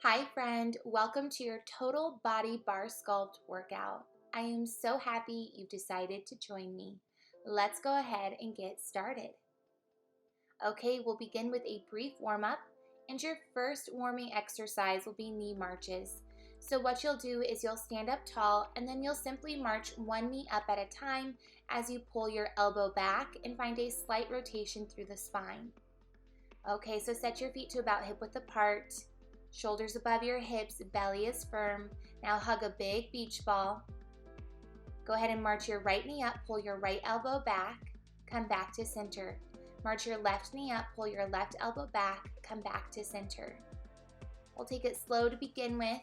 Hi friend, welcome to your Total Body Barre Sculpt workout. I am so happy you decided to join me. Let's go ahead and get started. Okay, we'll begin with a brief warm-up, and your first warming exercise will be knee marches. So what you'll do is you'll stand up tall and then you'll simply march one knee up at a time as you pull your elbow back and find a slight rotation through the spine. Okay, so set your feet to about hip width apart. Shoulders above your hips, belly is firm. Now hug a big beach ball. Go ahead and march your right knee up, pull your right elbow back, come back to center. March your left knee up, pull your left elbow back, come back to center. We'll take it slow to begin with.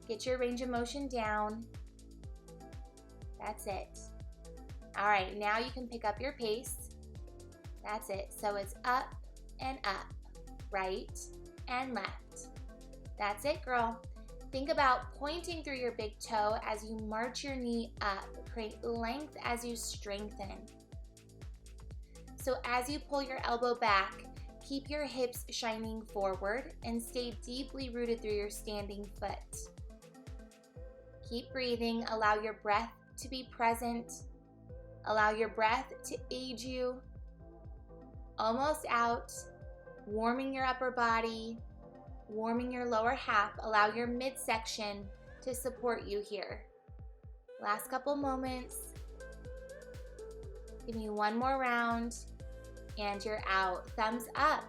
Get your range of motion down. That's it. All right, now you can pick up your pace. That's it. So it's up and up, right and left. That's it, girl. Think about pointing through your big toe as you march your knee up. Create length as you strengthen. So as you pull your elbow back, keep your hips shining forward and stay deeply rooted through your standing foot. Keep breathing. Allow your breath to be present. Allow your breath to aid you. Almost out. Warming your upper body, warming your lower half. Allow your midsection to support you here. Last couple moments. Give me one more round and you're out. Thumbs up.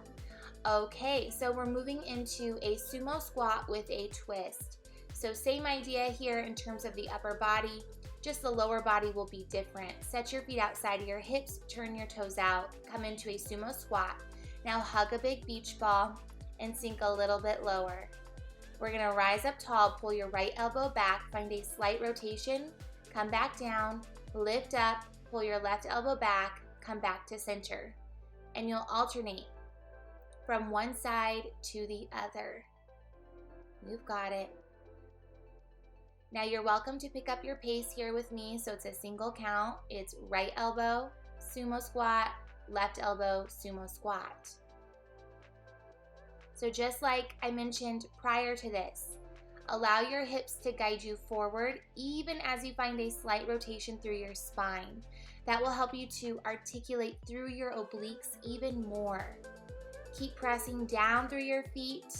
Okay, so we're moving into a sumo squat with a twist. So same idea here in terms of the upper body, just the lower body will be different. Set your feet outside of your hips, turn your toes out, come into a sumo squat. Now hug a big beach ball and sink a little bit lower. We're gonna rise up tall, pull your right elbow back, find a slight rotation, come back down, lift up, pull your left elbow back, come back to center. And you'll alternate from one side to the other. You've got it. Now you're welcome to pick up your pace here with me, so it's a single count. It's right elbow, sumo squat, left elbow, sumo squat. So just like I mentioned prior to this, allow your hips to guide you forward even as you find a slight rotation through your spine. That will help you to articulate through your obliques even more. Keep pressing down through your feet.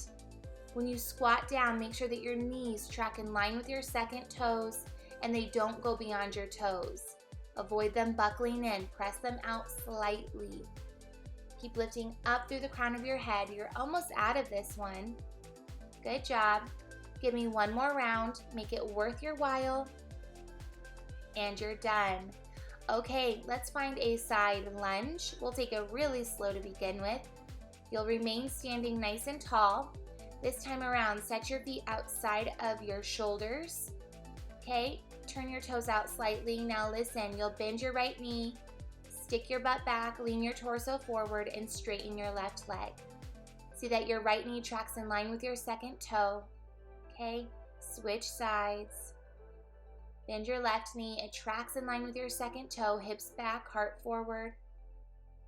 When you squat down, make sure that your knees track in line with your second toes and they don't go beyond your toes. Avoid them buckling in, press them out slightly. Keep lifting up through the crown of your head. You're almost out of this one. Good job. Give me one more round. Make it worth your while. And you're done. Okay, let's find a side lunge. We'll take it really slow to begin with. You'll remain standing nice and tall. This time around, set your feet outside of your shoulders. Okay, turn your toes out slightly. Now listen, you'll bend your right knee, stick your butt back, lean your torso forward, and straighten your left leg. See that your right knee tracks in line with your second toe. Okay, switch sides. Bend your left knee, it tracks in line with your second toe, hips back, heart forward.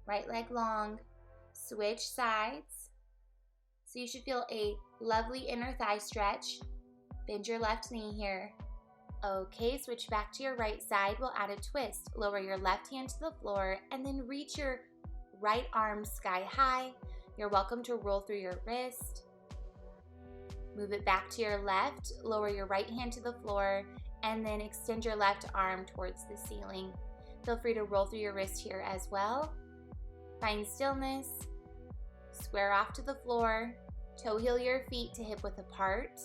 Right leg long. Switch sides. So you should feel a lovely inner thigh stretch. Bend your left knee here. Okay, switch back to your right side. We'll add a twist. Lower your left hand to the floor and then reach your right arm sky high. You're welcome to roll through your wrist. Move it back to your left. Lower your right hand to the floor and then extend your left arm towards the ceiling. Feel free to roll through your wrist here as well. Find stillness. Square off to the floor. Toe heel your feet to hip width apart.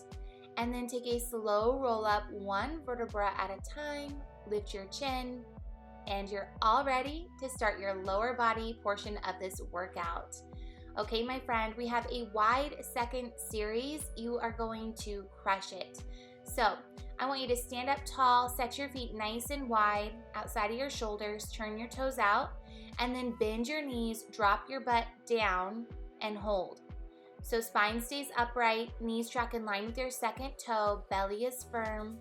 And then take a slow roll up, one vertebra at a time. Lift your chin. And you're all ready to start your lower body portion of this workout. Okay, my friend, we have a wide second series. You are going to crush it. So I want you to stand up tall, set your feet nice and wide outside of your shoulders, turn your toes out, and then bend your knees, drop your butt down, and hold. So spine stays upright, knees track in line with your second toe, belly is firm.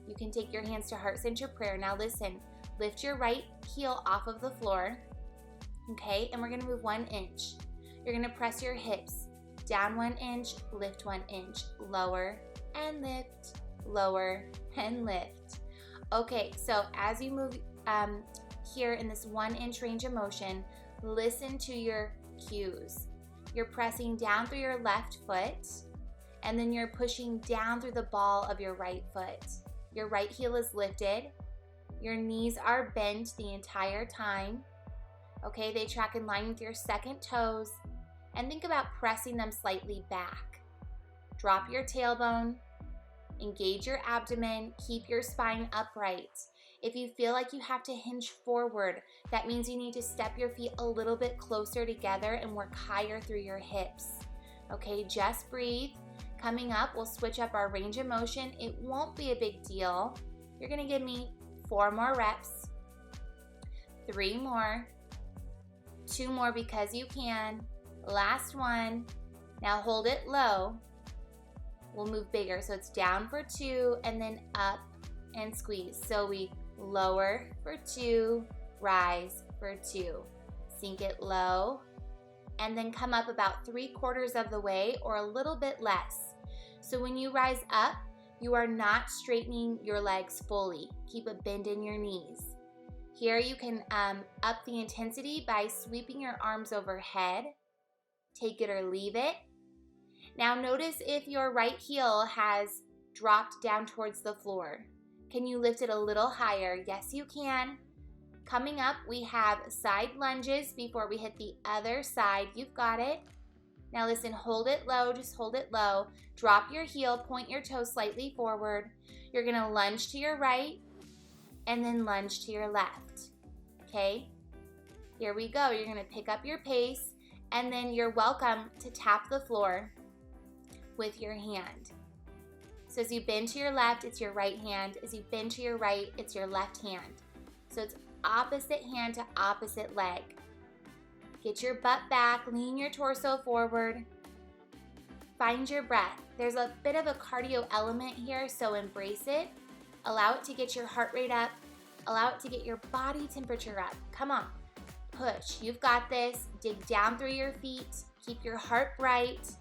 You can take your hands to heart center prayer. Now listen, lift your right heel off of the floor, okay? And we're gonna move 1 inch. You're gonna press your hips Down 1 inch, lift 1 inch, lower and lift, lower and lift. Okay, so as you move here in this 1 inch range of motion, listen to your cues. You're pressing down through your left foot, and then you're pushing down through the ball of your right foot. Your right heel is lifted. Your knees are bent the entire time. Okay, they track in line with your second toes. And think about pressing them slightly back. Drop your tailbone. Engage your abdomen. Keep your spine upright. If you feel like you have to hinge forward, that means you need to step your feet a little bit closer together and work higher through your hips. Okay, just breathe. Coming up, we'll switch up our range of motion. It won't be a big deal. You're gonna give me 4 more reps, 3 more, 2 more because you can. Last one. Now hold it low. We'll move bigger. So it's down for 2 and then up and squeeze. So we lower for 2, rise for 2. Sink it low and then come up about 3/4 of the way or a little bit less. So when you rise up, you are not straightening your legs fully. Keep a bend in your knees. Here you can up the intensity by sweeping your arms overhead. Take it or leave it. Now notice if your right heel has dropped down towards the floor. Can you lift it a little higher? Yes, you can. Coming up, we have side lunges before we hit the other side. You've got it. Now listen, hold it low, just hold it low. Drop your heel, point your toes slightly forward. You're gonna lunge to your right and then lunge to your left, okay? Here we go. You're gonna pick up your pace and then you're welcome to tap the floor with your hand. So as you bend to your left, it's your right hand. As you bend to your right, it's your left hand. So it's opposite hand to opposite leg. Get your butt back, lean your torso forward. Find your breath. There's a bit of a cardio element here, so embrace it. Allow it to get your heart rate up. Allow it to get your body temperature up. Come on, push. You've got this. Dig down through your feet. Keep your heart bright,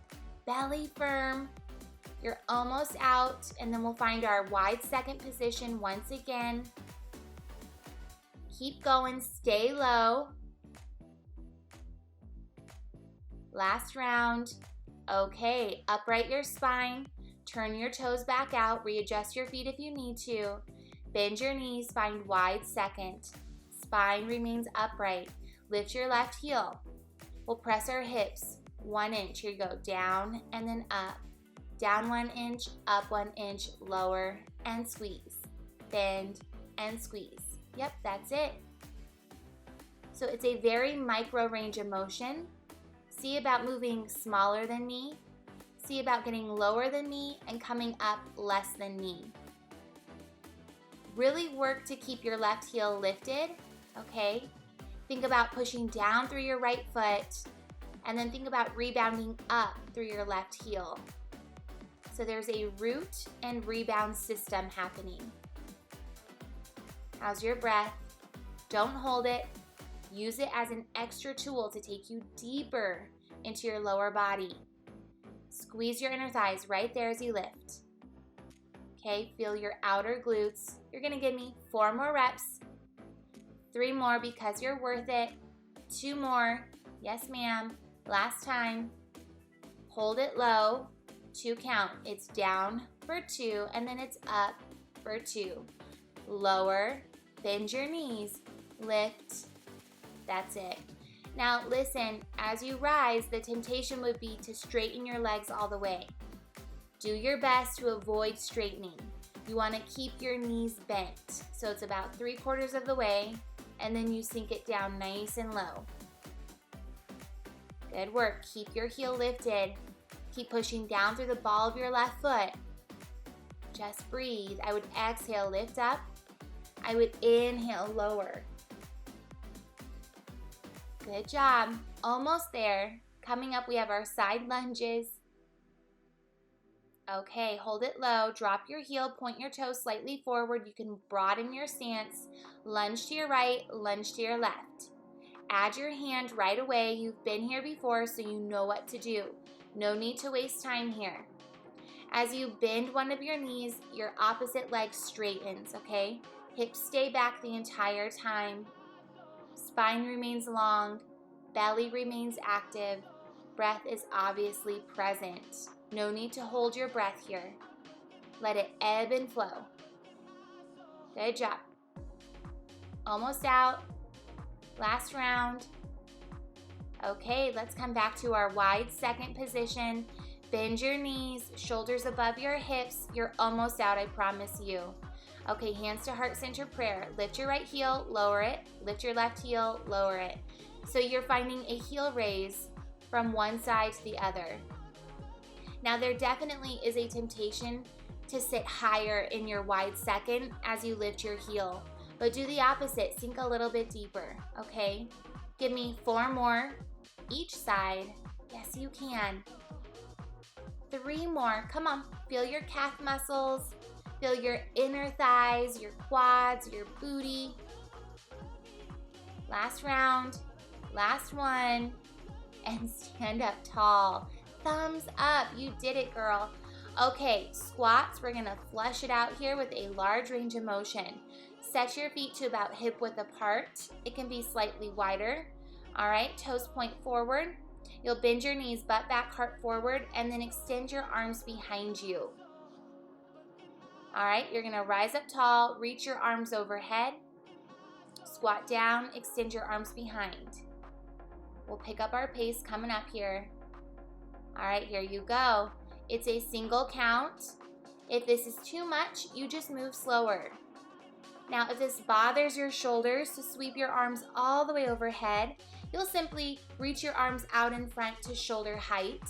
belly firm. You're almost out, and then we'll find our wide second position once again. Keep going, stay low. Last round. Okay, upright your spine. Turn your toes back out. Readjust your feet if you need to. Bend your knees, find wide second. Spine remains upright. Lift your left heel. We'll press our hips 1 inch. Here you go, down and then up. Down 1 inch, up 1 inch, lower and squeeze. Bend and squeeze. Yep, that's it. So it's a very micro range of motion. See about moving smaller than me. See about getting lower than me and coming up less than me. Really work to keep your left heel lifted, okay? Think about pushing down through your right foot and then think about rebounding up through your left heel. So there's a root and rebound system happening. How's your breath? Don't hold it. Use it as an extra tool to take you deeper into your lower body. Squeeze your inner thighs right there as you lift. Okay, feel your outer glutes. You're gonna give me 4 more reps, 3 more because you're worth it, 2 more, yes ma'am, last time. Hold it low, 2 count. It's down for 2 and then it's up for 2. Lower, bend your knees, lift. That's it. Now listen, as you rise, the temptation would be to straighten your legs all the way. Do your best to avoid straightening. You want to keep your knees bent. So it's about 3/4 of the way, and then you sink it down nice and low. Good work. Keep your heel lifted. Keep pushing down through the ball of your left foot. Just breathe. I would exhale, lift up. I would inhale, lower. Good job. Almost there. Coming up, we have our side lunges. Okay, hold it low. Drop your heel, point your toes slightly forward. You can broaden your stance. Lunge to your right, lunge to your left. Add your hand right away. You've been here before, so you know what to do. No need to waste time here. As you bend one of your knees, your opposite leg straightens, okay? Hips stay back the entire time. Spine remains long. Belly remains active. Breath is obviously present. No need to hold your breath here. Let it ebb and flow. Good job. Almost out. Last round. Okay, let's come back to our wide second position. Bend your knees, shoulders above your hips. You're almost out, I promise you. Okay, hands to heart center prayer. Lift your right heel, lower it. Lift your left heel, lower it. So you're finding a heel raise from one side to the other. Now there definitely is a temptation to sit higher in your wide second as you lift your heel, but do the opposite, sink a little bit deeper, okay? Give me 4 more each side. Yes, you can. 3 more, come on, feel your calf muscles, feel your inner thighs, your quads, your booty. Last round, last one, and stand up tall. Thumbs up, you did it, girl. Okay, squats, we're gonna flush it out here with a large range of motion. Set your feet to about hip width apart. It can be slightly wider. All right, toes point forward. You'll bend your knees, butt back, heart forward, and then extend your arms behind you. All right, you're gonna rise up tall, reach your arms overhead, squat down, extend your arms behind. We'll pick up our pace coming up here. All right, here you go. It's a single count. If this is too much, you just move slower. Now, if this bothers your shoulders to sweep your arms all the way overhead, you'll simply reach your arms out in front to shoulder height,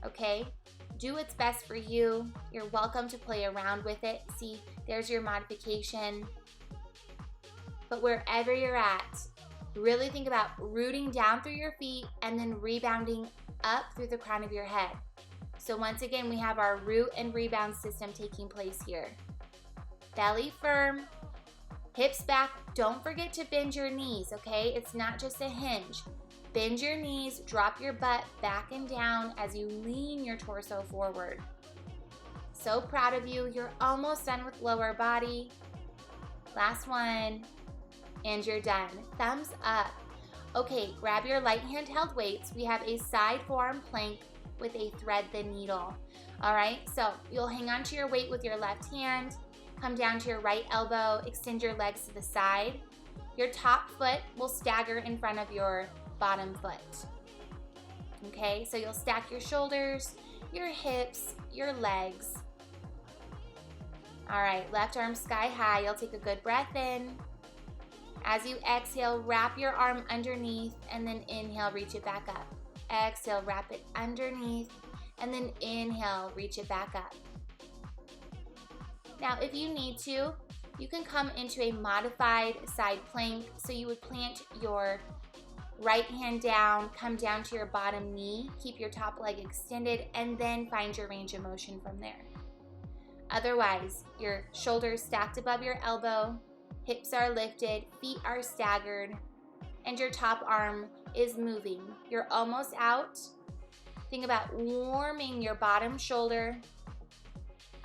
okay? Do what's best for you. You're welcome to play around with it. See, there's your modification. But wherever you're at, really think about rooting down through your feet and then rebounding up through the crown of your head. So once again, we have our root and rebound system taking place here. Belly firm, hips back. Don't forget to bend your knees, okay? It's not just a hinge. Bend your knees, drop your butt back and down as you lean your torso forward. So proud of you. You're almost done with lower body. Last one, and you're done. Thumbs up. Okay, grab your light handheld weights. We have a side forearm plank with a thread the needle. All right, so you'll hang on to your weight with your left hand, come down to your right elbow, extend your legs to the side. Your top foot will stagger in front of your bottom foot. Okay, so you'll stack your shoulders, your hips, your legs. All right, left arm sky high. You'll take a good breath in. As you exhale, wrap your arm underneath and then inhale, reach it back up. Exhale, wrap it underneath, and then inhale, reach it back up. Now, if you need to, you can come into a modified side plank. So you would plant your right hand down, come down to your bottom knee, keep your top leg extended, and then find your range of motion from there. Otherwise, your shoulders stacked above your elbow, hips are lifted, feet are staggered, and your top arm is moving. You're almost out. Think about warming your bottom shoulder.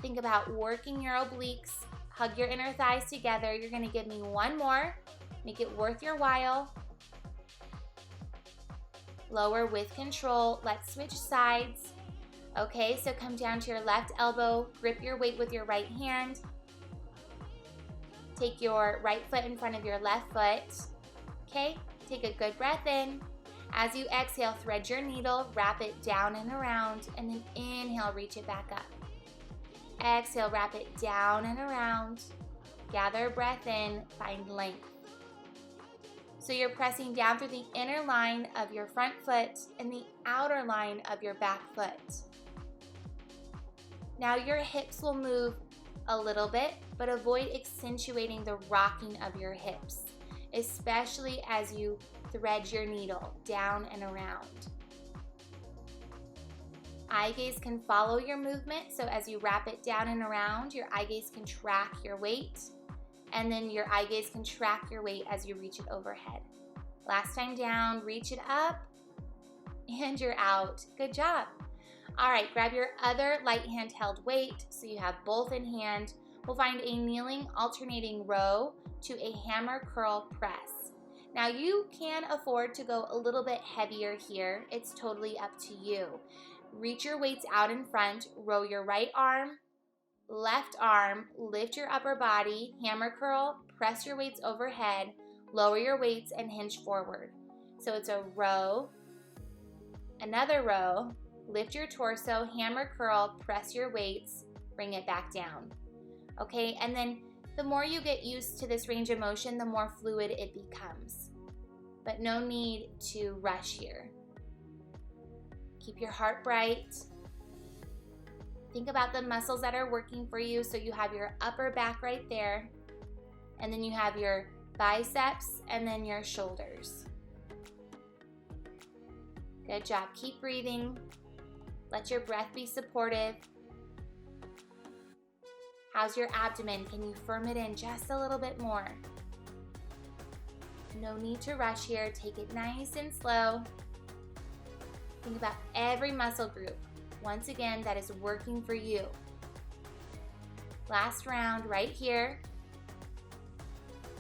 Think about working your obliques. Hug your inner thighs together. You're gonna give me 1 more. Make it worth your while. Lower with control. Let's switch sides. Okay, so come down to your left elbow. Grip your weight with your right hand. Take your right foot in front of your left foot. Okay, take a good breath in. As you exhale, thread your needle, wrap it down and around, and then inhale, reach it back up. Exhale, wrap it down and around. Gather breath in, find length. So you're pressing down through the inner line of your front foot and the outer line of your back foot. Now your hips will move a little bit, but avoid accentuating the rocking of your hips, especially as you thread your needle down and around. Eye gaze can follow your movement, so as you wrap it down and around, your eye gaze can track your weight, and then your eye gaze can track your weight as you reach it overhead. Last time down, reach it up, and you're out. Good job. All right, grab your other light handheld weight so you have both in hand. We'll find a kneeling alternating row to a hammer curl press. Now you can afford to go a little bit heavier here. It's totally up to you. Reach your weights out in front, row your right arm, left arm, lift your upper body, hammer curl, press your weights overhead, lower your weights and hinge forward. So it's a row, another row, lift your torso, hammer curl, press your weights, bring it back down. Okay, and then the more you get used to this range of motion, the more fluid it becomes. But no need to rush here. Keep your heart bright. Think about the muscles that are working for you. So you have your upper back right there, and then you have your biceps and then your shoulders. Good job. Keep breathing. Let your breath be supportive. How's your abdomen? Can you firm it in just a little bit more? No need to rush here. Take it nice and slow. Think about every muscle group, once again, that is working for you. Last round right here.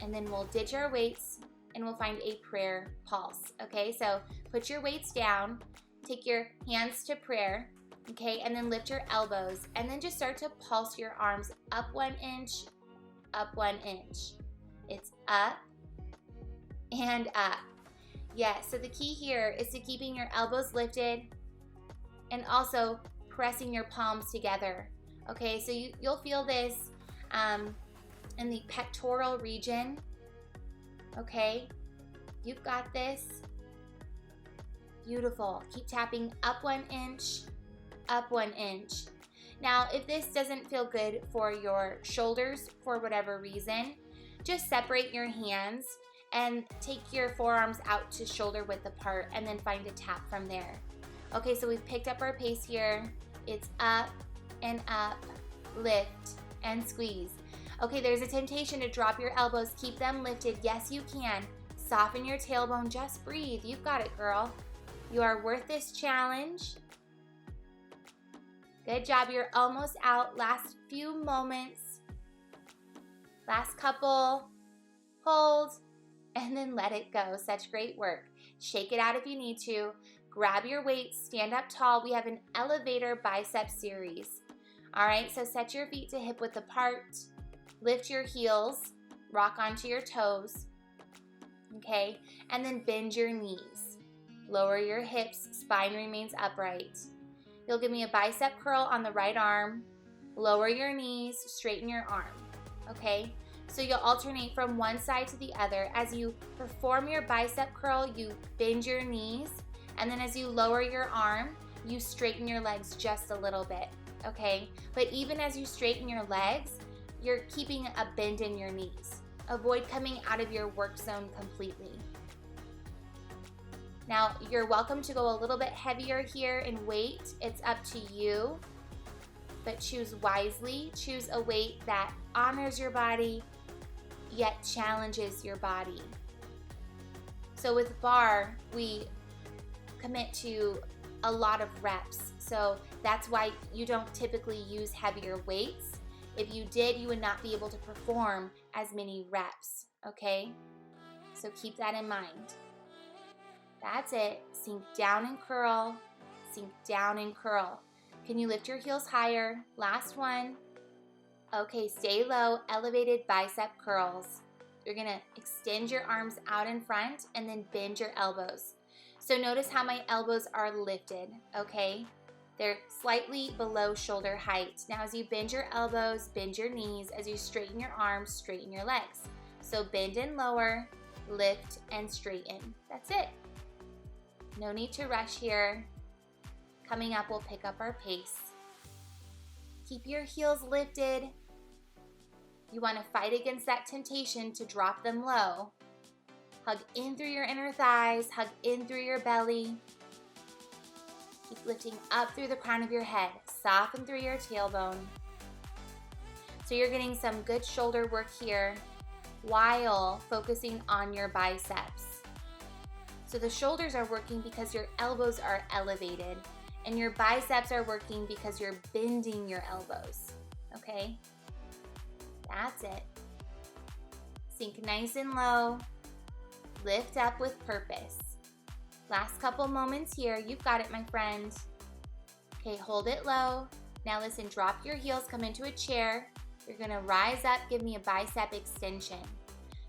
And then we'll ditch our weights and we'll find a prayer pulse. Okay, so put your weights down, take your hands to prayer, okay, and then lift your elbows and then just start to pulse your arms up 1 inch, up 1 inch. It's up and up. Yes, so the key here is to keeping your elbows lifted and also pressing your palms together. Okay, so you'll feel this in the pectoral region. Okay, you've got this. Beautiful. Keep tapping up 1 inch, up 1 inch. Now, if this doesn't feel good for your shoulders for whatever reason, just separate your hands and take your forearms out to shoulder width apart and then find a tap from there. Okay, so we've picked up our pace here. It's up and up, lift and squeeze. Okay, there's a temptation to drop your elbows. Keep them lifted. Yes, you can. Soften your tailbone. Just breathe. You've got it, girl. You are worth this challenge. Good job. You're almost out. Last few moments. Last couple. Hold. And then let it go. Such great work. Shake it out if you need to. Grab your weights. Stand up tall. We have an elevator bicep series. All right, so set your feet to hip width apart. Lift your heels. Rock onto your toes. Okay, and then bend your knees. Lower your hips. Spine remains upright. You'll give me a bicep curl on the right arm. Lower your knees. Straighten your arm. Okay, so you'll alternate from one side to the other. As you perform your bicep curl, you bend your knees, and then as you lower your arm, you straighten your legs just a little bit, okay? But even as you straighten your legs, you're keeping a bend in your knees. Avoid coming out of your work zone completely. Now, you're welcome to go a little bit heavier here in weight. It's up to you, but choose wisely. Choose a weight that honors your body, yet challenges your body. So with bar, we commit to a lot of reps. So that's why you don't typically use heavier weights. If you did, you would not be able to perform as many reps, okay? So keep that in mind. That's it. Sink down and curl. Sink down and curl. Can you lift your heels higher? Last one. Okay, stay low. Elevated bicep curls. You're gonna extend your arms out in front and then bend your elbows. So notice how my elbows are lifted, okay? They're slightly below shoulder height. Now as you bend your elbows, bend your knees. As you straighten your arms, straighten your legs. So bend and lower, lift and straighten. That's it. No need to rush here. Coming up, we'll pick up our pace. Keep your heels lifted. You want to fight against that temptation to drop them low. Hug in through your inner thighs, hug in through your belly. Keep lifting up through the crown of your head. Soften through your tailbone. So you're getting some good shoulder work here while focusing on your biceps. So the shoulders are working because your elbows are elevated And your biceps are working because you're bending your elbows, okay? That's it. Sink nice and low. Lift up with purpose. Last couple moments here. You've got it, my friend. Okay, hold it low. Now listen, drop your heels, come into a chair. You're gonna rise up, give me a bicep extension.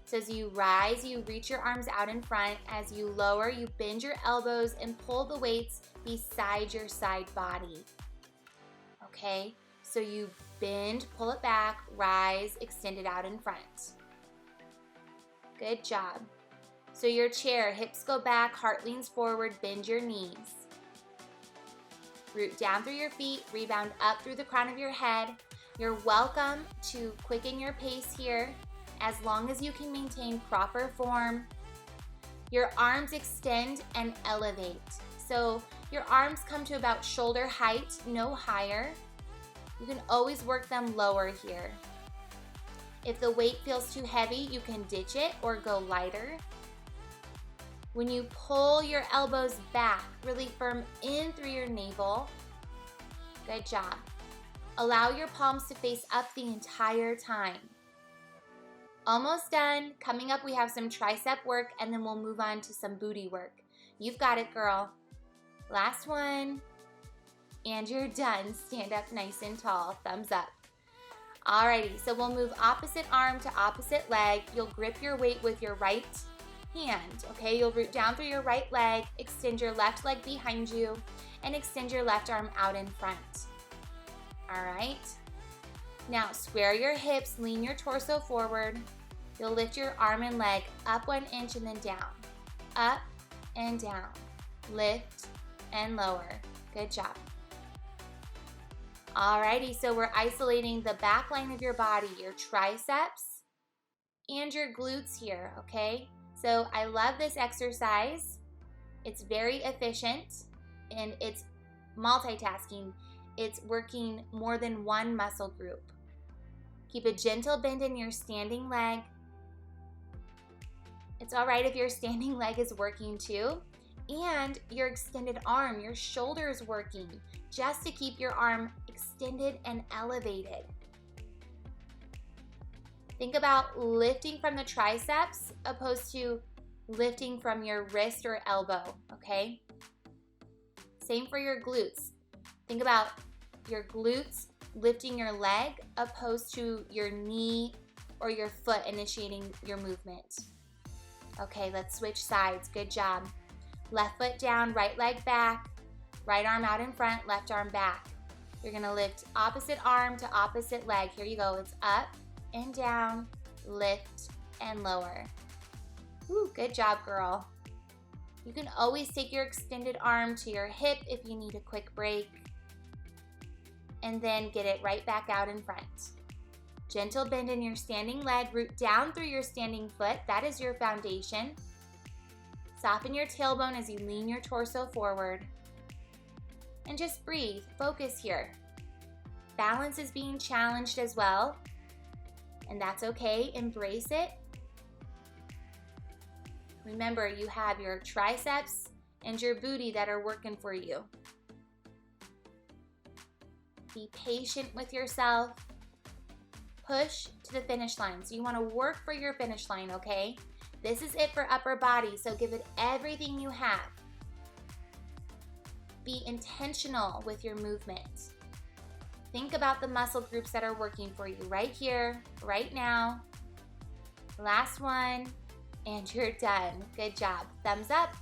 So as you rise, you reach your arms out in front. As you lower, you bend your elbows and pull the weights beside your side body. Okay, so you bend, pull it back, rise, extend it out in front. Good job. So your chair, hips go back, heart leans forward, bend your knees. Root down through your feet, rebound up through the crown of your head. You're welcome to quicken your pace here as long as you can maintain proper form. Your arms extend and elevate. So your arms come to about shoulder height, no higher. You can always work them lower here. If the weight feels too heavy, you can ditch it or go lighter. When you pull your elbows back, really firm in through your navel. Good job. Allow your palms to face up the entire time. Almost done. Coming up, we have some tricep work, and then we'll move on to some booty work. You've got it, girl. Last one. And you're done. Stand up nice and tall. Thumbs up. Alrighty, so we'll move opposite arm to opposite leg. You'll grip your weight with your right hand, okay? You'll root down through your right leg, extend your left leg behind you, and extend your left arm out in front. All right? Now, square your hips, lean your torso forward. You'll lift your arm and leg up 1 inch and then down. Up and down. Lift and lower. Good job. Alrighty, so we're isolating the back line of your body, your triceps and your glutes here, okay? So I love this exercise. It's very efficient and it's multitasking. It's working more than one muscle group. Keep a gentle bend in your standing leg. It's all right if your standing leg is working too. And your extended arm, your shoulder is working just to keep your arm extended and elevated. Think about lifting from the triceps opposed to lifting from your wrist or elbow, okay? Same for your glutes. Think about your glutes lifting your leg opposed to your knee or your foot initiating your movement. Okay, let's switch sides. Good job. Left foot down, right leg back, right arm out in front, left arm back. You're gonna lift opposite arm to opposite leg. Here you go. It's up and down, lift and lower. Ooh, good job, girl. You can always take your extended arm to your hip if you need a quick break, and then get it right back out in front. Gentle bend in your standing leg, root down through your standing foot. That is your foundation. Soften your tailbone as you lean your torso forward. And just breathe, focus here. Balance is being challenged as well, and that's okay, embrace it. Remember, you have your triceps and your booty that are working for you. Be patient with yourself. Push to the finish line. So you want to work for your finish line, okay? This is it for upper body, so give it everything you have. Be intentional with your movement. Think about the muscle groups that are working for you right here, right now. Last one, and you're done. Good job. Thumbs up.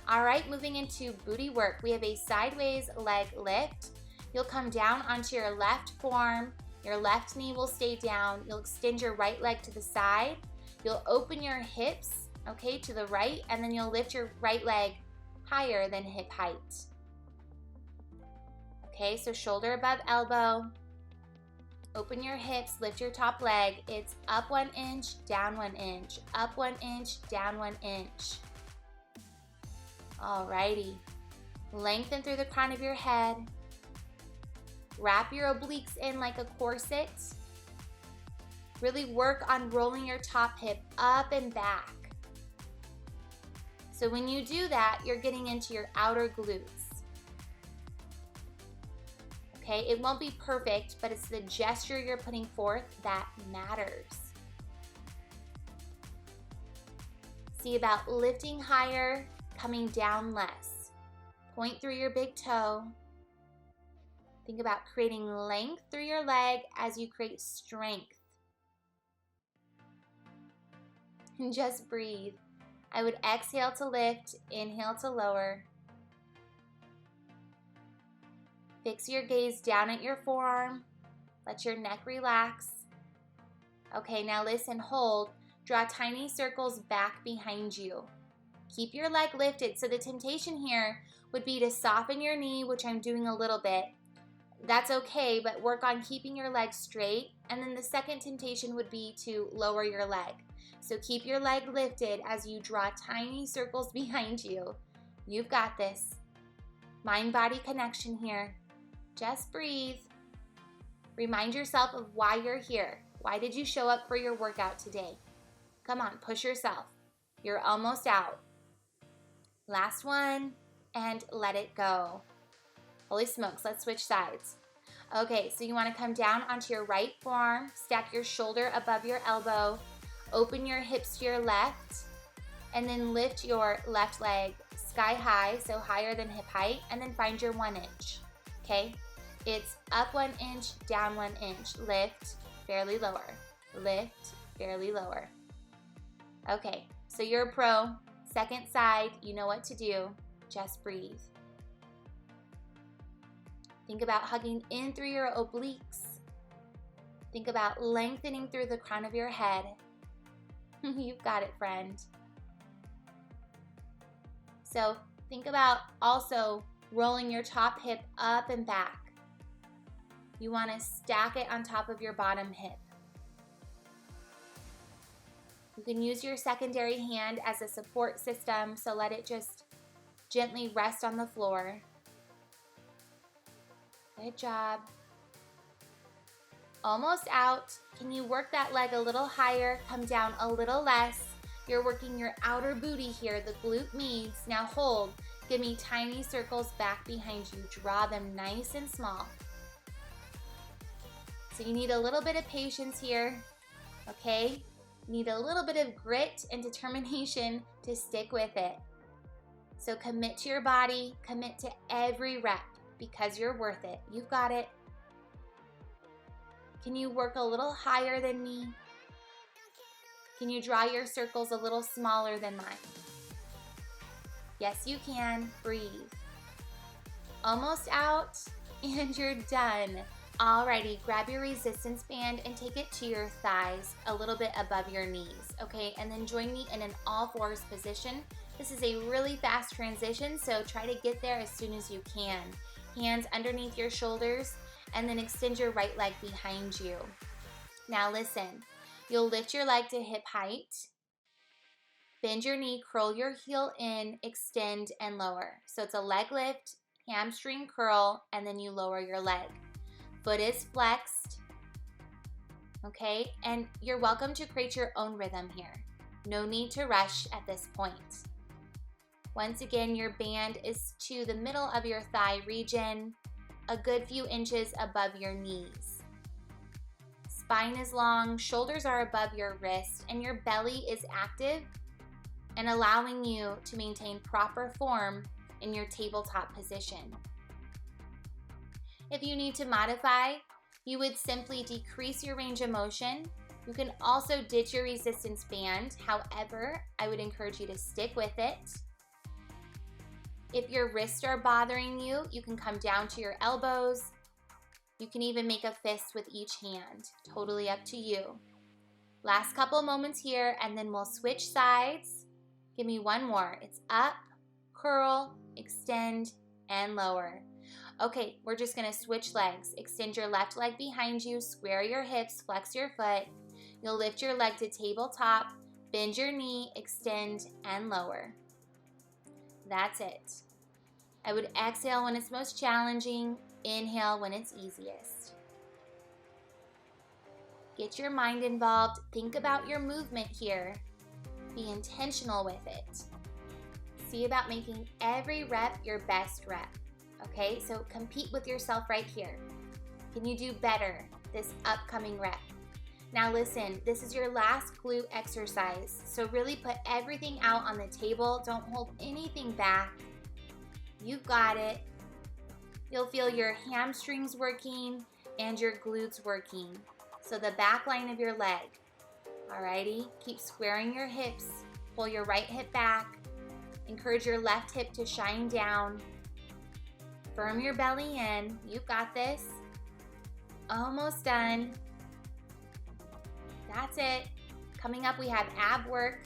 All right, moving into booty work. We have a sideways leg lift. You'll come down onto your left form. Your left knee will stay down. You'll extend your right leg to the side. You'll open your hips, okay, to the right, and then you'll lift your right leg higher than hip height. Okay, so shoulder above elbow. Open your hips, lift your top leg. It's up 1 inch, down 1 inch, up 1 inch, down 1 inch. Alrighty. Lengthen through the crown of your head. Wrap your obliques in like a corset. Really work on rolling your top hip up and back. So when you do that, you're getting into your outer glutes. okay? It won't be perfect, but it's the gesture you're putting forth that matters. See about lifting higher, coming down less. Point through your big toe. Think about creating length through your leg as you create strength. And just breathe. I would exhale to lift, inhale to lower. Fix your gaze down at your forearm. Let your neck relax. Okay, now listen, hold. Draw tiny circles back behind you. Keep your leg lifted. So the temptation here would be to soften your knee, which I'm doing a little bit. That's okay, but work on keeping your leg straight. And then the second temptation would be to lower your leg. So keep your leg lifted as you draw tiny circles behind you. You've got this. Mind-body connection here. Just breathe. Remind yourself of why you're here. Why did you show up for your workout today? Come on, push yourself. You're almost out. Last one, and let it go. Holy smokes, let's switch sides. Okay, so you want to come down onto your right forearm, stack your shoulder above your elbow, open your hips to your left, and then lift your left leg sky high, so higher than hip height, and then find your 1 inch, okay? It's up 1 inch, down 1 inch. Lift, barely lower. Lift, barely lower. Okay, so you're a pro. Second side, you know what to do. Just breathe. Think about hugging in through your obliques. Think about lengthening through the crown of your head. You've got it, friend. So think about also rolling your top hip up and back. You want to stack it on top of your bottom hip. You can use your secondary hand as a support system, so let it just gently rest on the floor. Good job. Almost out. Can you work that leg a little higher, come down a little less? You're working your outer booty here, the glute meads. Now hold. Give me tiny circles back behind you. Draw them nice and small. So you need a little bit of patience here, okay? You need a little bit of grit and determination to stick with it. So commit to your body, commit to every rep because you're worth it. You've got it. Can you work a little higher than me? Can you draw your circles a little smaller than mine? Yes, you can. Breathe. Almost out, and you're done. Alrighty, grab your resistance band and take it to your thighs, a little bit above your knees, okay? And then join me in an all fours position. This is a really fast transition, so try to get there as soon as you can. Hands underneath your shoulders, and then extend your right leg behind you. Now listen, you'll lift your leg to hip height, bend your knee, curl your heel in, extend and lower. So it's a leg lift, hamstring curl, and then you lower your leg. Foot is flexed, okay? And you're welcome to create your own rhythm here. No need to rush at this point. Once again, your band is to the middle of your thigh region, a good few inches above your knees. Spine is long, shoulders are above your wrist, and your belly is active and allowing you to maintain proper form in your tabletop position. If you need to modify, you would simply decrease your range of motion. You can also ditch your resistance band. However, I would encourage you to stick with it. If your wrists are bothering you, you can come down to your elbows. You can even make a fist with each hand. Totally up to you. Last couple moments here, and then we'll switch sides. Give me one more. It's up, curl, extend, and lower. Okay, we're just gonna switch legs. Extend your left leg behind you, square your hips, flex your foot. You'll lift your leg to tabletop, bend your knee, extend, and lower. That's it. I would exhale when it's most challenging, inhale when it's easiest. Get your mind involved. Think about your movement here. Be intentional with it. See about making every rep your best rep. Okay, so compete with yourself right here. Can you do better this upcoming rep? Now listen, this is your last glute exercise, so really put everything out on the table. Don't hold anything back. You've got it. You'll feel your hamstrings working and your glutes working. So the back line of your leg. Alrighty, keep squaring your hips. Pull your right hip back. Encourage your left hip to shine down. Firm your belly in. You've got this. Almost done. That's it. Coming up, we have ab work.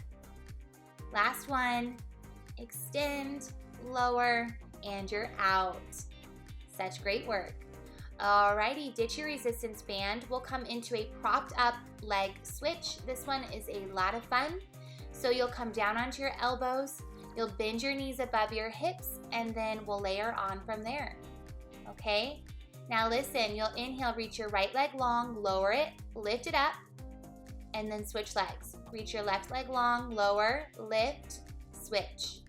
Last one. Extend, lower, and you're out. Such great work. Alrighty, ditch your resistance band. We'll come into a propped up leg switch. This one is a lot of fun. So you'll come down onto your elbows. You'll bend your knees above your hips, and then we'll layer on from there. Okay? Now listen, you'll inhale, reach your right leg long, lower it, lift it up, and then switch legs. Reach your left leg long, lower, lift, switch.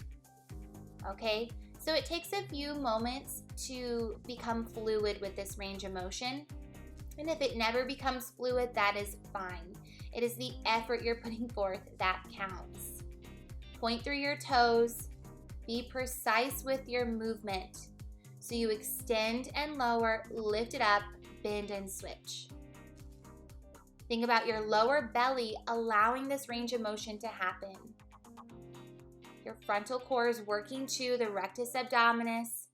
Okay? So it takes a few moments to become fluid with this range of motion. And if it never becomes fluid, that is fine. It is the effort you're putting forth that counts. Point through your toes. Be precise with your movement. So you extend and lower, lift it up, bend and switch. Think about your lower belly allowing this range of motion to happen. Your frontal core is working too, the rectus abdominis,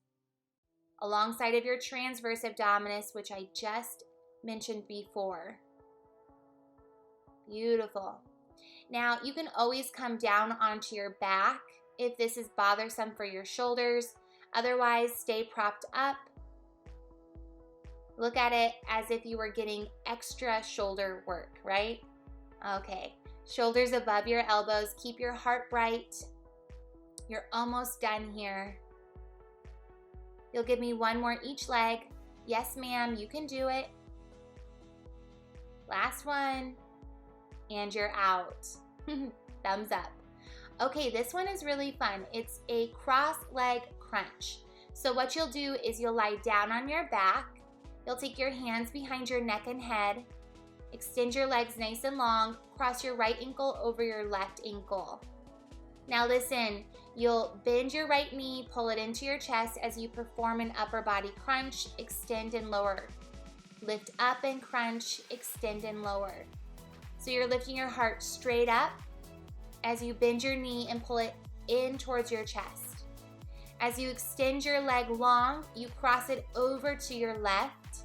alongside of your transverse abdominis, which I just mentioned before. Beautiful. Now, you can always come down onto your back if this is bothersome for your shoulders. Otherwise, stay propped up. Look at it as if you were getting extra shoulder work, right? Okay. Shoulders above your elbows. Keep your heart bright. You're almost done here. You'll give me one more each leg. Yes, ma'am, you can do it. Last one. And you're out. Thumbs up. Okay, this one is really fun. It's a cross leg crunch. So what you'll do is you'll lie down on your back. You'll take your hands behind your neck and head. Extend your legs nice and long. Cross your right ankle over your left ankle. Now listen, you'll bend your right knee, pull it into your chest as you perform an upper body crunch, extend and lower. Lift up and crunch, extend and lower. So you're lifting your heart straight up as you bend your knee and pull it in towards your chest. As you extend your leg long, you cross it over to your left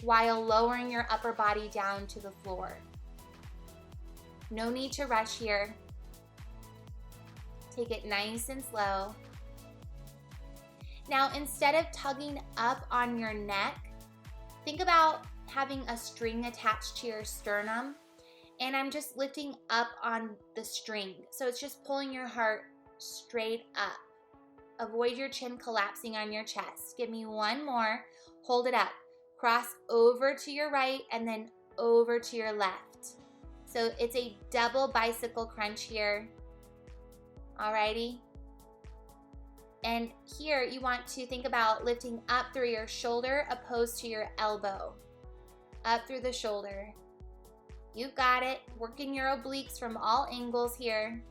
while lowering your upper body down to the floor. No need to rush here. Take it nice and slow. Now, instead of tugging up on your neck, think about having a string attached to your sternum, and I'm just lifting up on the string. So it's just pulling your heart straight up. Avoid your chin collapsing on your chest. Give me one more. Hold it up. Cross over to your right and then over to your left. So it's a double bicycle crunch here. Alrighty. And here you want to think about lifting up through your shoulder opposed to your elbow. Up through the shoulder. You've got it. Working your obliques from all angles here.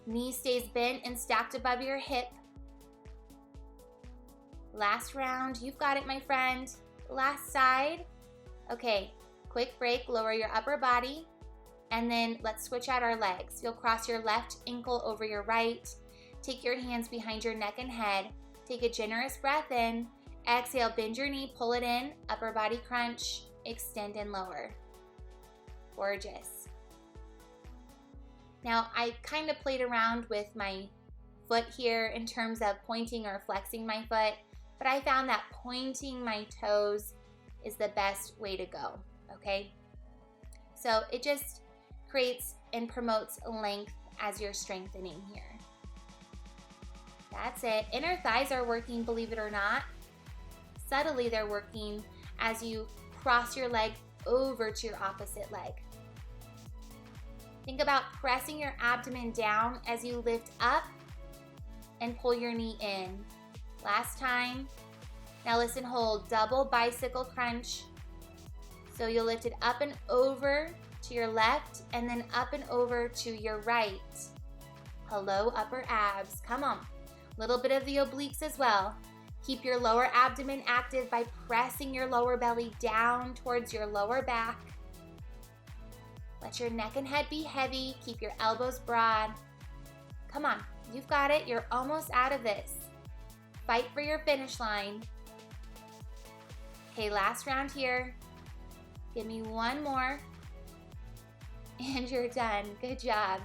Knee stays bent and stacked above your hip. Last round. You've got it, my friend. Last side. Okay, quick break. Lower your upper body. And then let's switch out our legs. You'll cross your left ankle over your right. Take your hands behind your neck and head. Take a generous breath in. Exhale, bend your knee, pull it in. Upper body crunch. Extend and lower. Gorgeous. Now, I kind of played around with my foot here in terms of pointing or flexing my foot, but I found that pointing my toes is the best way to go, okay? So it just creates and promotes length as you're strengthening here. That's it. Inner thighs are working, believe it or not. Subtly they're working as you cross your leg over to your opposite leg. Think about pressing your abdomen down as you lift up and pull your knee in. Last time. Now listen, hold double bicycle crunch. So you'll lift it up and over to your left and then up and over to your right. Hello, upper abs. Come on. Little bit of the obliques as well. Keep your lower abdomen active by pressing your lower belly down towards your lower back. Let your neck and head be heavy. Keep your elbows broad. Come on, you've got it. You're almost out of this. Fight for your finish line. Okay, last round here. Give me one more. And you're done. Good job.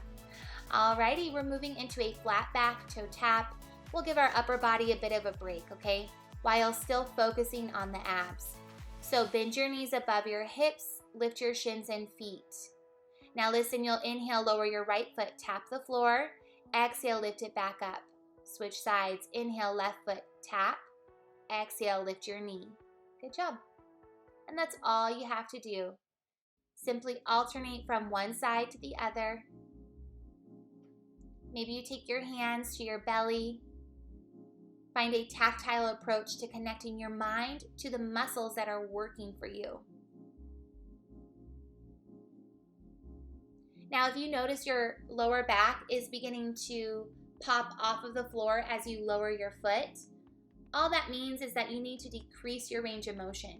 Alrighty, we're moving into a flat back toe tap. We'll give our upper body a bit of a break, okay? While still focusing on the abs. So bend your knees above your hips, lift your shins and feet. Now listen, you'll inhale, lower your right foot, tap the floor. Exhale, lift it back up. Switch sides. Inhale, left foot, tap. Exhale, lift your knee. Good job. And that's all you have to do. Simply alternate from one side to the other. Maybe you take your hands to your belly. Find a tactile approach to connecting your mind to the muscles that are working for you. Now, if you notice your lower back is beginning to pop off of the floor as you lower your foot, all that means is that you need to decrease your range of motion.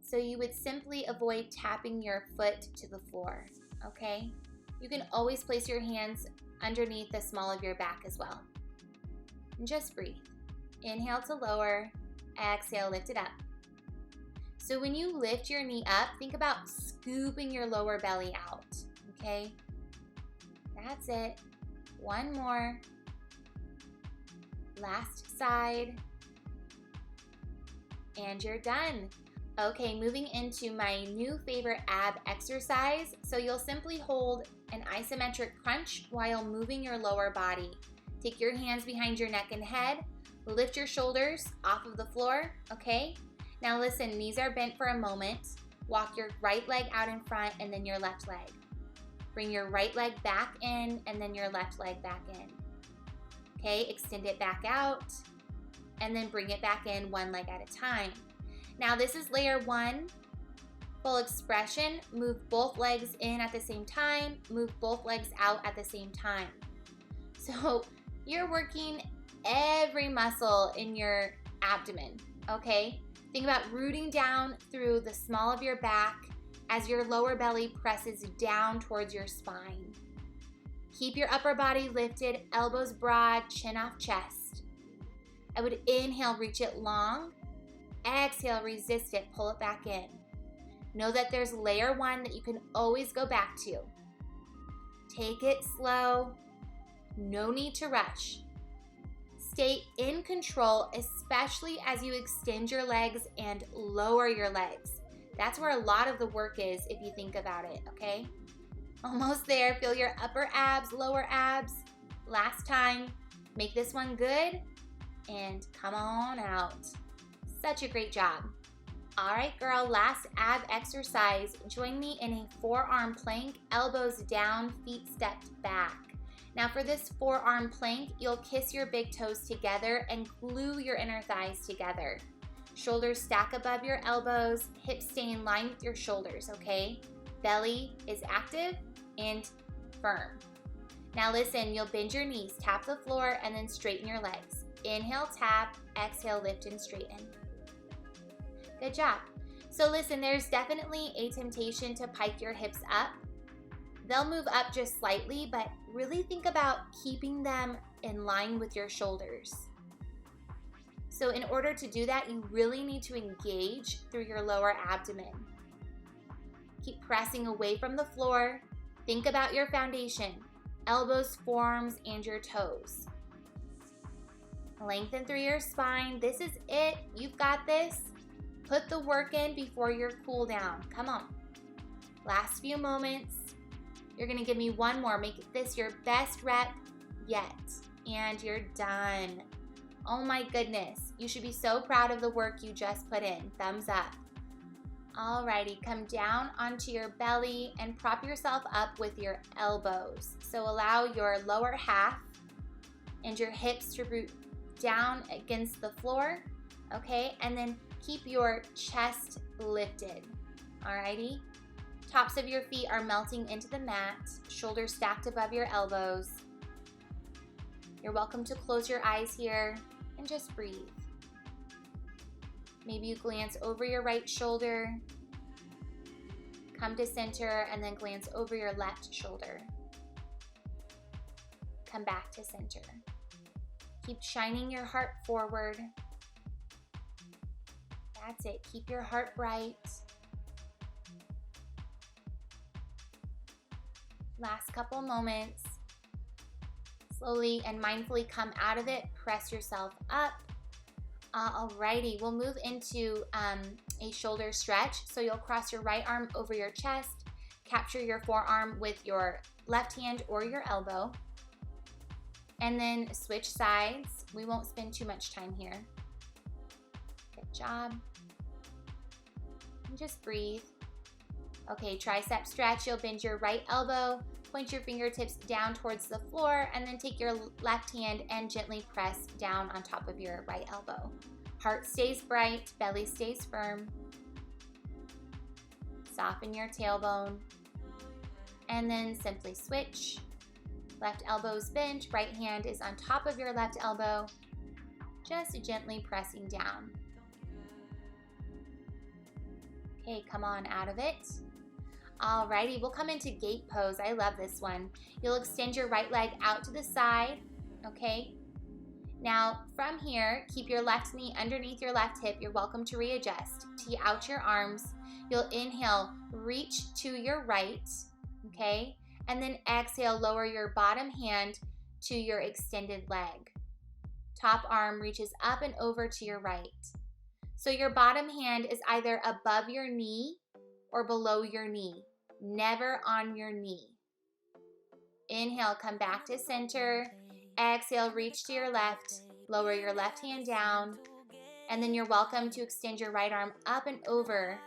So you would simply avoid tapping your foot to the floor, okay? You can always place your hands underneath the small of your back as well. And just breathe. Inhale to lower, exhale, lift it up. So when you lift your knee up, think about scooping your lower belly out, okay? That's it. One more. Last side. And you're done. Okay, moving into my new favorite ab exercise. So you'll simply hold an isometric crunch while moving your lower body. Take your hands behind your neck and head. Lift your shoulders off of the floor, okay? Now listen, knees are bent for a moment. Walk your right leg out in front and then your left leg. Bring your right leg back in and then your left leg back in. Okay, extend it back out and then bring it back in one leg at a time. Now this is layer one, full expression. Move both legs in at the same time, move both legs out at the same time. So you're working every muscle in your abdomen, okay? Think about rooting down through the small of your back as your lower belly presses down towards your spine. Keep your upper body lifted, elbows broad, chin off chest. I would inhale, reach it long. Exhale, resist it, pull it back in. Know that there's layer one that you can always go back to. Take it slow, no need to rush. Stay in control, especially as you extend your legs and lower your legs. That's where a lot of the work is if you think about it, okay? Almost there. Feel your upper abs, lower abs. Last time. Make this one good and come on out. Such a great job. All right, girl, last ab exercise. Join me in a forearm plank, elbows down, feet stepped back. Now for this forearm plank, you'll kiss your big toes together and glue your inner thighs together. Shoulders stack above your elbows, hips stay in line with your shoulders, okay? Belly is active and firm. Now listen, you'll bend your knees, tap the floor, and then straighten your legs. Inhale, tap, exhale, lift and straighten. Good job. So listen, there's definitely a temptation to pike your hips up. They'll move up just slightly, but really think about keeping them in line with your shoulders. So in order to do that, you really need to engage through your lower abdomen. Keep pressing away from the floor. Think about your foundation, elbows, forearms, and your toes. Lengthen through your spine. This is it. You've got this. Put the work in before your cool down. Come on. Last few moments. You're gonna give me one more. Make this your best rep yet. And you're done. Oh my goodness. You should be so proud of the work you just put in. Thumbs up. Alrighty, come down onto your belly and prop yourself up with your elbows. So allow your lower half and your hips to root down against the floor Okay, and then keep your chest lifted. Alrighty? Tops of your feet are melting into the mat, shoulders stacked above your elbows. You're welcome to close your eyes here and just breathe. Maybe you glance over your right shoulder, come to center, and then glance over your left shoulder. Come back to center. Keep shining your heart forward. That's it. Keep your heart bright. Last couple moments. Slowly and mindfully come out of it. Press yourself up. Alrighty, we'll move into a shoulder stretch. So you'll cross your right arm over your chest, capture your forearm with your left hand or your elbow, and then switch sides. We won't spend too much time here. Good job. And just breathe. Okay, tricep stretch. You'll bend your right elbow, point your fingertips down towards the floor, and then take your left hand and gently press down on top of your right elbow. Heart stays bright, belly stays firm. Soften your tailbone. And then simply switch. Left elbow is bent, right hand is on top of your left elbow, just gently pressing down. Okay, come on out of it. Alrighty, we'll come into gate pose. I love this one. You'll extend your right leg out to the side, okay? Now, from here, keep your left knee underneath your left hip. You're welcome to readjust. Tee out your arms. You'll inhale, reach to your right, okay? And then exhale, lower your bottom hand to your extended leg. Top arm reaches up and over to your right. So your bottom hand is either above your knee or below your knee, never on your knee. Inhale, come back to center. Exhale, reach to your left, lower your left hand down, and then you're welcome to extend your right arm up and over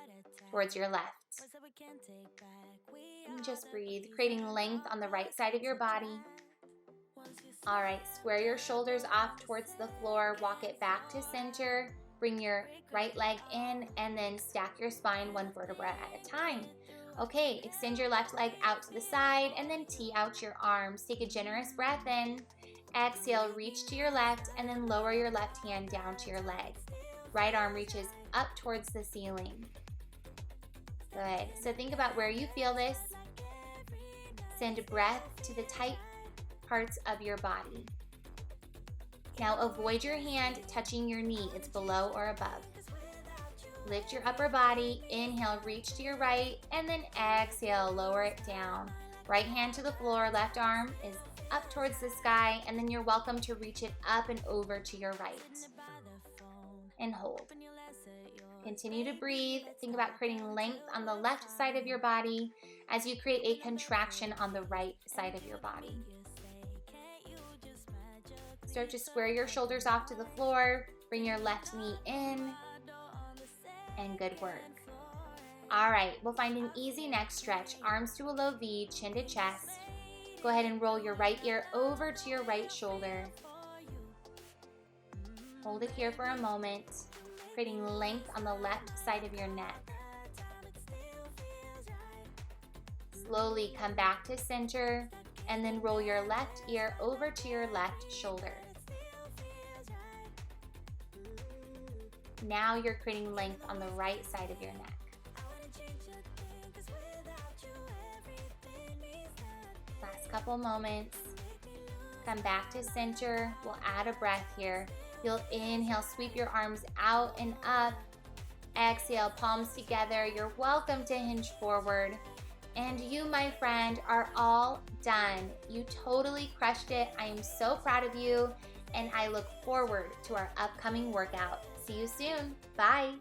towards your left. And just breathe, creating length on the right side of your body. All right, square your shoulders off towards the floor, walk it back to center. Bring your right leg in and then stack your spine one vertebra at a time. Okay, extend your left leg out to the side and then tee out your arms. Take a generous breath in. Exhale, reach to your left and then lower your left hand down to your leg. Right arm reaches up towards the ceiling. Good. So think about where you feel this. Send breath to the tight parts of your body. Now avoid your hand touching your knee. It's below or above. Lift your upper body. Inhale, reach to your right, and then exhale, lower it down. Right hand to the floor, left arm is up towards the sky, and then you're welcome to reach it up and over to your right. And hold. Continue to breathe. Think about creating length on the left side of your body as you create a contraction on the right side of your body. Start to square your shoulders off to the floor. Bring your left knee in. And good work. All right, we'll find an easy neck stretch. Arms to a low V, chin to chest. Go ahead and roll your right ear over to your right shoulder. Hold it here for a moment, creating length on the left side of your neck. Slowly come back to center and then roll your left ear over to your left shoulder. Now you're creating length on the right side of your neck. Last couple moments. Come back to center. We'll add a breath here. You'll inhale, sweep your arms out and up. Exhale, palms together. You're welcome to hinge forward. And you, my friend, are all done. You totally crushed it. I am so proud of you, and I look forward to our upcoming workout. See you soon. Bye.